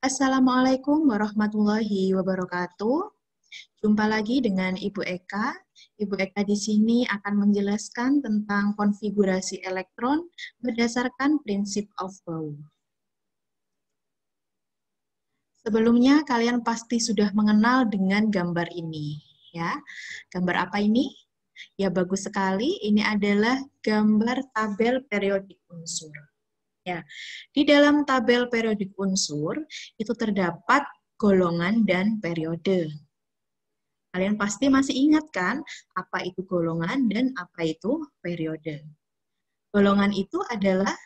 Assalamualaikum warahmatullahi wabarakatuh. Jumpa lagi dengan Ibu Eka. Ibu Eka di sini akan menjelaskan tentang konfigurasi elektron berdasarkan prinsip Aufbau. Sebelumnya kalian pasti sudah mengenal dengan gambar ini, ya. Gambar apa ini? Ya bagus sekali. Ini adalah gambar tabel periodik unsur. Ya, di dalam tabel periodik unsur itu terdapat golongan dan periode. Kalian pasti masih ingat kan apa itu golongan dan apa itu periode. Golongan itu adalah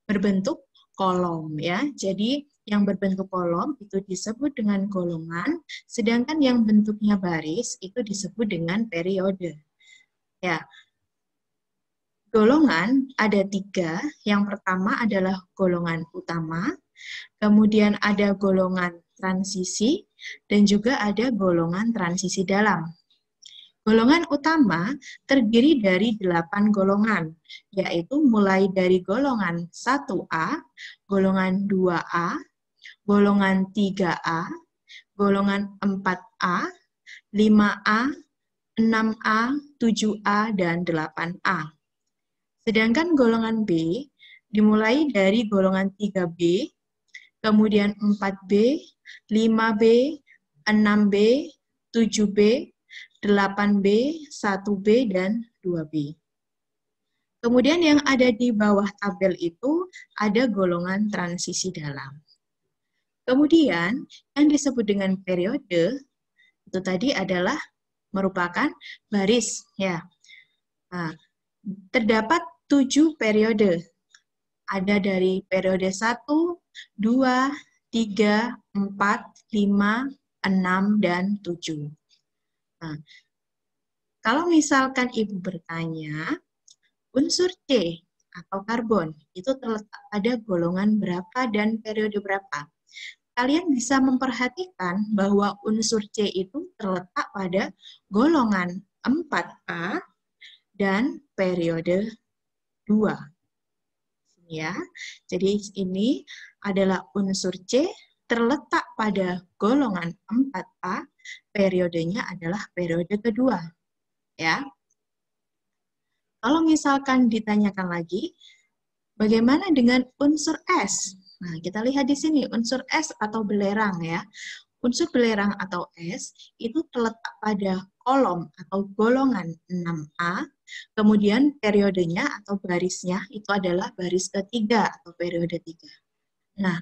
berbentuk kolom ya. Jadi yang berbentuk kolom itu disebut dengan golongan, sedangkan yang bentuknya baris itu disebut dengan periode. Ya. Golongan ada 3. Yang pertama adalah golongan utama, kemudian ada golongan transisi, dan juga ada golongan transisi dalam. Golongan utama terdiri dari 8 golongan, yaitu mulai dari golongan 1A, golongan 2A, golongan 3A, golongan 4A, 5A, 6A, 7A, dan 8A. Sedangkan golongan B dimulai dari golongan 3B, kemudian 4B, 5B, 6B, 7B, 8B, 1B, dan 2B. Kemudian yang ada di bawah tabel itu ada golongan transisi dalam. Kemudian yang disebut dengan periode itu tadi adalah merupakan baris ya. Nah, terdapat 7 periode. Ada dari periode 1, 2, 3, 4, 5, 6, dan 7. Nah, kalau misalkan Ibu bertanya, unsur C atau karbon itu terletak pada golongan berapa dan periode berapa? Kalian bisa memperhatikan bahwa unsur C itu terletak pada golongan 4A dan periode 2. Ya. Jadi ini adalah unsur C terletak pada golongan 4A, periodenya adalah periode kedua. Ya. Kalau misalkan ditanyakan lagi, bagaimana dengan unsur S? Nah, kita lihat di sini unsur S atau belerang ya. Unsur belerang atau S itu terletak pada kolom atau golongan 6A, kemudian periodenya atau barisnya itu adalah baris ketiga atau periode 3. Nah,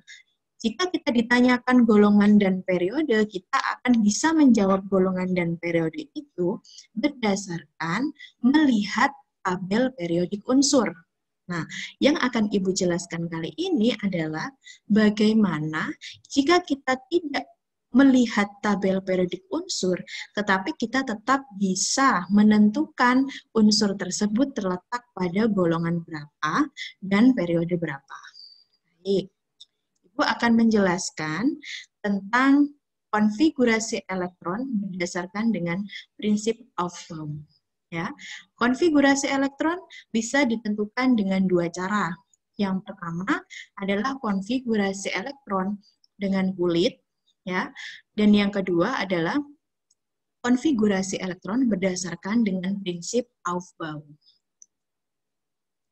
jika kita ditanyakan golongan dan periode, kita akan bisa menjawab golongan dan periode itu berdasarkan melihat tabel periodik unsur. Nah, yang akan Ibu jelaskan kali ini adalah bagaimana jika kita tidak melihat tabel periodik unsur, tetapi kita tetap bisa menentukan unsur tersebut terletak pada golongan berapa dan periode berapa. Baik, Ibu akan menjelaskan tentang konfigurasi elektron berdasarkan dengan prinsip Aufbau. Ya, konfigurasi elektron bisa ditentukan dengan 2 cara. Yang pertama adalah konfigurasi elektron dengan kulit. Ya, dan yang kedua adalah konfigurasi elektron berdasarkan dengan prinsip Aufbau.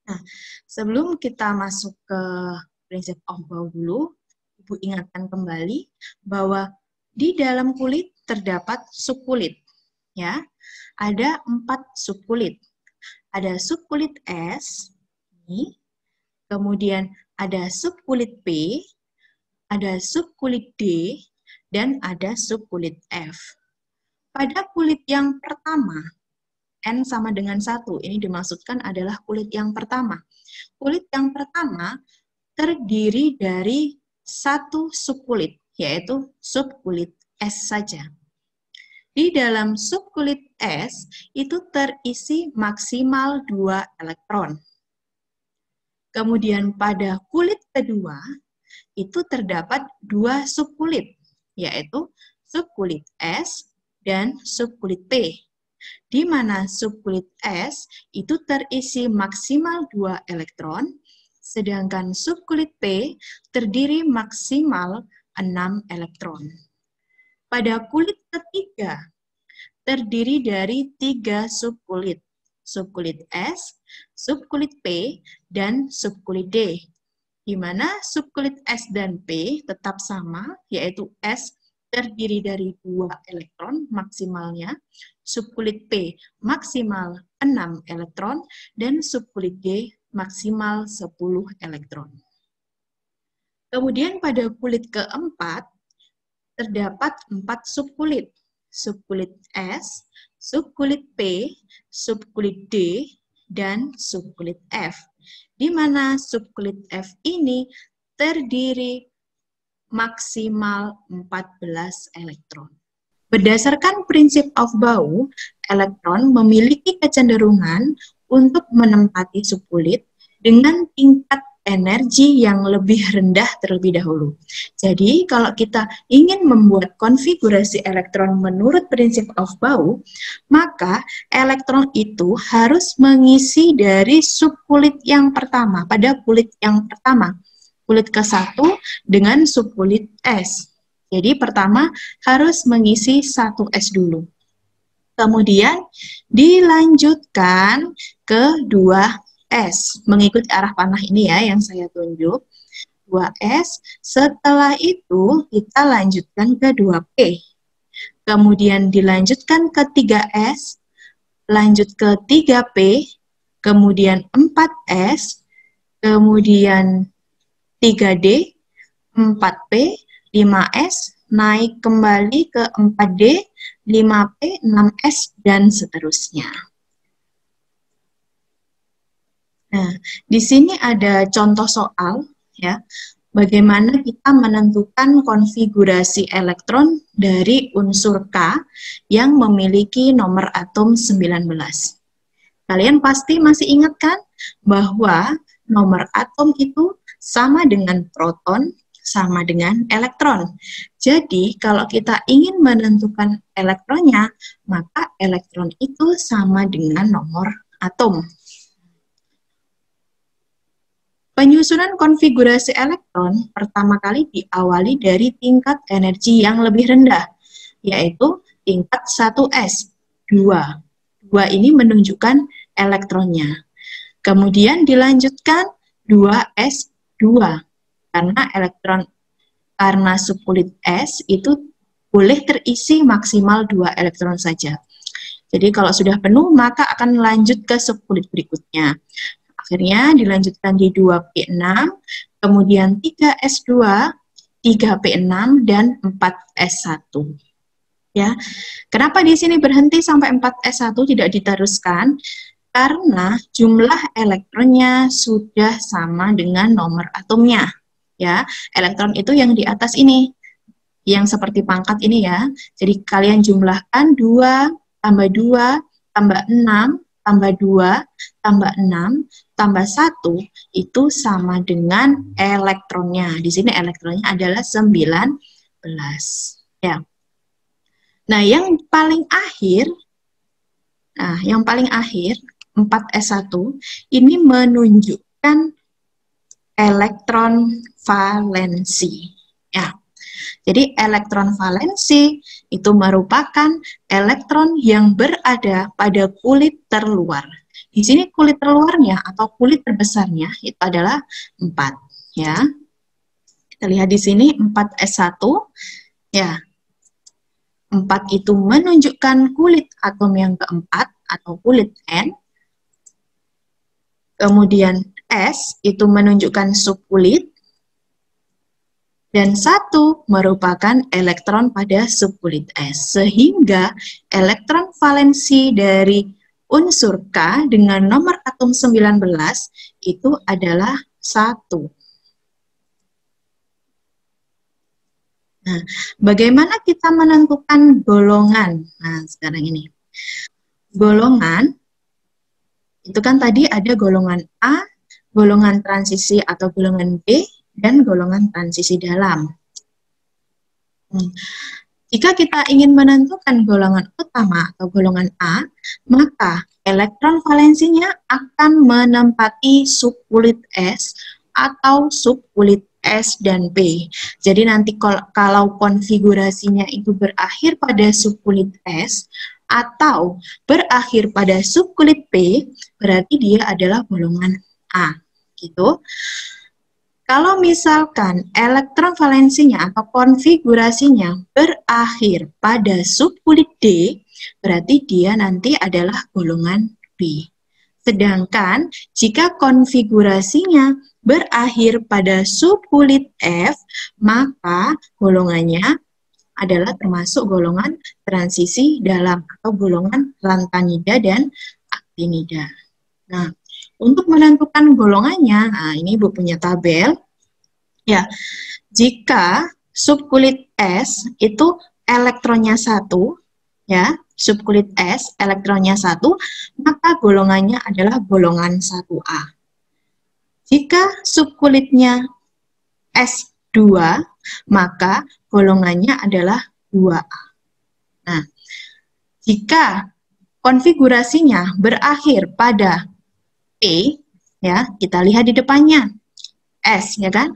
Nah, sebelum kita masuk ke prinsip Aufbau dulu, Ibu ingatkan kembali bahwa di dalam kulit terdapat subkulit. Ya, ada 4 subkulit. Ada subkulit S, ini, kemudian ada subkulit P, ada subkulit D, dan ada subkulit F. Pada kulit yang pertama, N sama dengan 1, ini dimaksudkan adalah kulit yang pertama. Kulit yang pertama terdiri dari 1 subkulit, yaitu subkulit S saja. Di dalam subkulit S itu terisi maksimal 2 elektron. Kemudian pada kulit kedua itu terdapat 2 subkulit, yaitu subkulit S dan subkulit P, di mana subkulit S itu terisi maksimal 2 elektron, sedangkan subkulit P terdiri maksimal 6 elektron. Pada kulit ketiga, terdiri dari 3 subkulit, subkulit S, subkulit P, dan subkulit D, di mana subkulit S dan P tetap sama, yaitu S terdiri dari 2 elektron maksimalnya, subkulit P maksimal 6 elektron, dan subkulit D maksimal 10 elektron. Kemudian pada kulit keempat, terdapat 4 subkulit, subkulit S, subkulit P, subkulit D, dan subkulit F, di mana subkulit F ini terdiri maksimal 14 elektron. Berdasarkan prinsip Aufbau, elektron memiliki kecenderungan untuk menempati subkulit dengan tingkat energi yang lebih rendah terlebih dahulu. Jadi, kalau kita ingin membuat konfigurasi elektron menurut prinsip Aufbau, maka elektron itu harus mengisi dari subkulit yang pertama, pada kulit yang pertama, kulit ke-1 dengan subkulit S. Jadi, pertama harus mengisi 1S dulu. Kemudian, dilanjutkan ke 2S, mengikuti arah panah ini ya yang saya tunjuk, 2S, setelah itu kita lanjutkan ke 2P, kemudian dilanjutkan ke 3S, lanjut ke 3P, kemudian 4S, kemudian 3D, 4P, 5S, naik kembali ke 4D, 5P, 6S, dan seterusnya. Nah, di sini ada contoh soal, ya, bagaimana kita menentukan konfigurasi elektron dari unsur K yang memiliki nomor atom 19. Kalian pasti masih ingat kan bahwa nomor atom itu sama dengan proton, sama dengan elektron. Jadi, kalau kita ingin menentukan elektronnya, maka elektron itu sama dengan nomor atom. Penyusunan konfigurasi elektron pertama kali diawali dari tingkat energi yang lebih rendah, yaitu tingkat 1S, 2. 2 ini menunjukkan elektronnya. Kemudian dilanjutkan 2S2, karena subkulit S itu boleh terisi maksimal 2 elektron saja. Jadi kalau sudah penuh, maka akan lanjut ke subkulit berikutnya. Akhirnya dilanjutkan di 2P6, kemudian 3S2, 3P6, dan 4S1. Ya, kenapa di sini berhenti sampai 4S1 tidak diteruskan? Karena jumlah elektronnya sudah sama dengan nomor atomnya. Ya, elektron itu yang di atas ini, yang seperti pangkat ini ya. Jadi kalian jumlahkan 2 tambah 2 tambah 6 tambah 2 tambah 6 tambah 1 itu sama dengan elektronnya. Di sini elektronnya adalah 19. Ya. Nah, yang paling akhir 4S1 ini menunjukkan elektron valensi. Ya. Jadi elektron valensi itu merupakan elektron yang berada pada kulit terluar. Di sini kulit terluarnya atau kulit terbesarnya itu adalah 4, ya. Kita lihat di sini 4S1, ya. 4 itu menunjukkan kulit atom yang keempat atau kulit N. Kemudian S itu menunjukkan subkulit. Dan 1 merupakan elektron pada subkulit S. Sehingga elektron valensi dari unsur K dengan nomor atom 19 itu adalah 1. Nah, bagaimana kita menentukan golongan? Nah, sekarang ini. Golongan, itu kan tadi ada golongan A, golongan transisi atau golongan B, dan golongan transisi dalam. Jika kita ingin menentukan golongan utama atau golongan A, maka elektron valensinya akan menempati subkulit S atau subkulit S dan P. Jadi nanti kalau konfigurasinya itu berakhir pada subkulit S atau berakhir pada subkulit P, berarti dia adalah golongan A. Gitu. Kalau misalkan elektron valensinya atau konfigurasinya berakhir pada subkulit D, berarti dia nanti adalah golongan B. Sedangkan jika konfigurasinya berakhir pada subkulit F, maka golongannya adalah termasuk golongan transisi dalam atau golongan lantanida dan aktinida. Nah, untuk menentukan golongannya, nah ini Ibu punya tabel. Ya, jika subkulit S itu elektronnya 1, ya, subkulit S elektronnya 1, maka golongannya adalah golongan 1A. Jika subkulitnya S2, maka golongannya adalah 2A. Nah, jika konfigurasinya berakhir pada P, ya, kita lihat di depannya S, ya kan?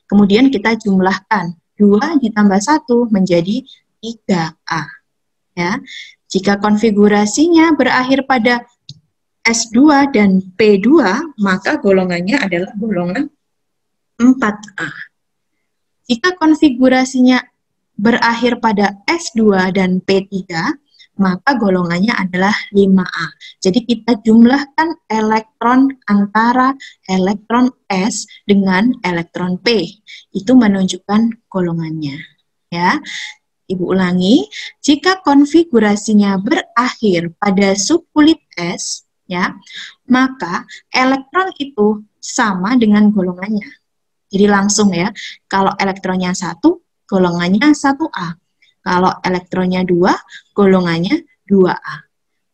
Kemudian kita jumlahkan 2 ditambah 1 menjadi 3A. Ya. Jika konfigurasinya berakhir pada S2 dan P2, maka golongannya adalah golongan 4A. Jika konfigurasinya berakhir pada S2 dan P3, maka golongannya adalah 5A. Jadi kita jumlahkan elektron antara elektron S dengan elektron P. Itu menunjukkan golongannya. Ya. Ibu ulangi, jika konfigurasinya berakhir pada subkulit S, ya, maka elektron itu sama dengan golongannya. Jadi langsung ya, kalau elektronnya 1, golongannya 1A. Kalau elektronnya 2, golongannya 2A.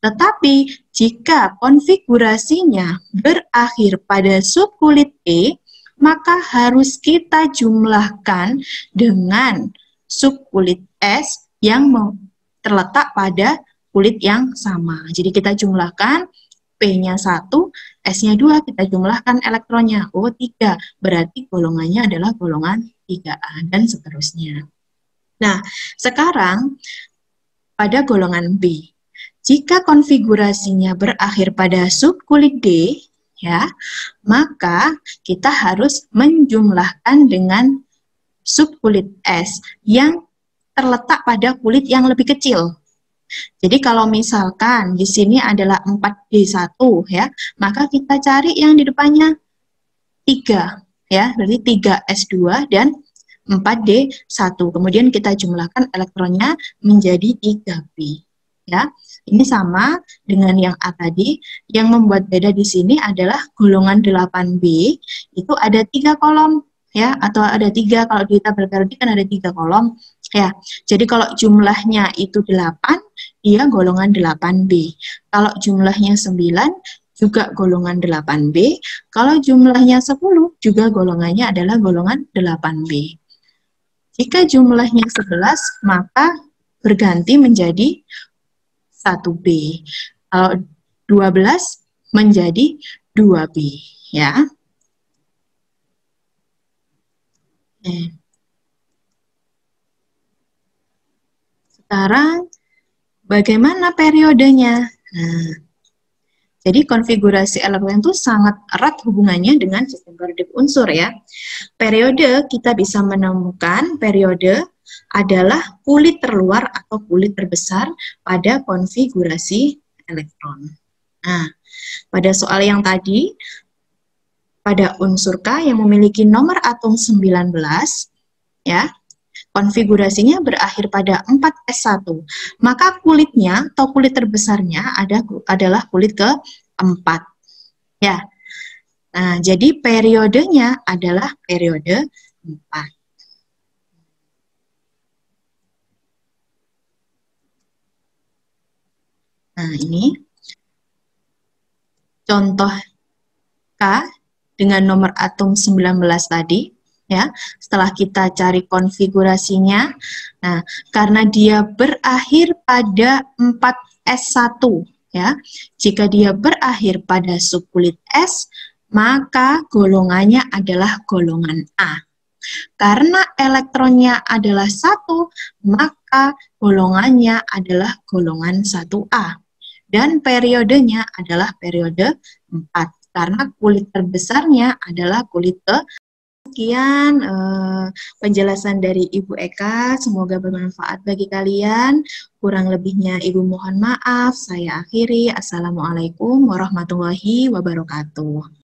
Tetapi jika konfigurasinya berakhir pada subkulit E, maka harus kita jumlahkan dengan subkulit S yang terletak pada kulit yang sama. Jadi kita jumlahkan P-nya 1, S-nya 2, kita jumlahkan elektronnya. Oh, 3. Berarti golongannya adalah golongan 3A dan seterusnya. Nah, sekarang pada golongan B, jika konfigurasinya berakhir pada subkulit D, ya, maka kita harus menjumlahkan dengan subkulit S yang terletak pada kulit yang lebih kecil. Jadi kalau misalkan di sini adalah 4D1, ya, maka kita cari yang di depannya 3, ya, berarti 3S2 dan 4D1. Kemudian kita jumlahkan elektronnya menjadi 3B. Ya, ini sama dengan yang A tadi. Yang membuat beda di sini adalah golongan 8B itu ada 3 kolom, ya, atau ada 3, kalau di tabel periodik kan ada 3 kolom, ya. Jadi kalau jumlahnya itu 8, dia golongan 8B. Kalau jumlahnya 9, juga golongan 8B. Kalau jumlahnya 10, juga golongannya adalah golongan 8B. Jika jumlahnya 11, maka berganti menjadi 1B. Kalau 12 menjadi 2B, ya. Sekarang bagaimana periodenya? Nah, jadi konfigurasi elemen itu sangat erat hubungannya dengan sistem periodik unsur, ya. Periode kita bisa menemukan periode adalah kulit terluar atau kulit terbesar pada konfigurasi elektron. Nah, pada soal yang tadi, pada unsur K yang memiliki nomor atom 19, ya, konfigurasinya berakhir pada 4S1, maka kulitnya atau kulit terbesarnya adalah kulit ke-4. Ya. Nah, jadi periodenya adalah periode 4. Nah, ini contoh K dengan nomor atom 19 tadi. Ya, setelah kita cari konfigurasinya, nah, karena dia berakhir pada 4S1, ya, jika dia berakhir pada subkulit S, maka golongannya adalah golongan A. Karena elektronnya adalah 1, maka golongannya adalah golongan 1A. Dan periodenya adalah periode 4. Karena kulit terbesarnya adalah kulit ke. Sekian penjelasan dari Ibu Eka, semoga bermanfaat bagi kalian. Kurang lebihnya Ibu mohon maaf, saya akhiri. Assalamualaikum warahmatullahi wabarakatuh.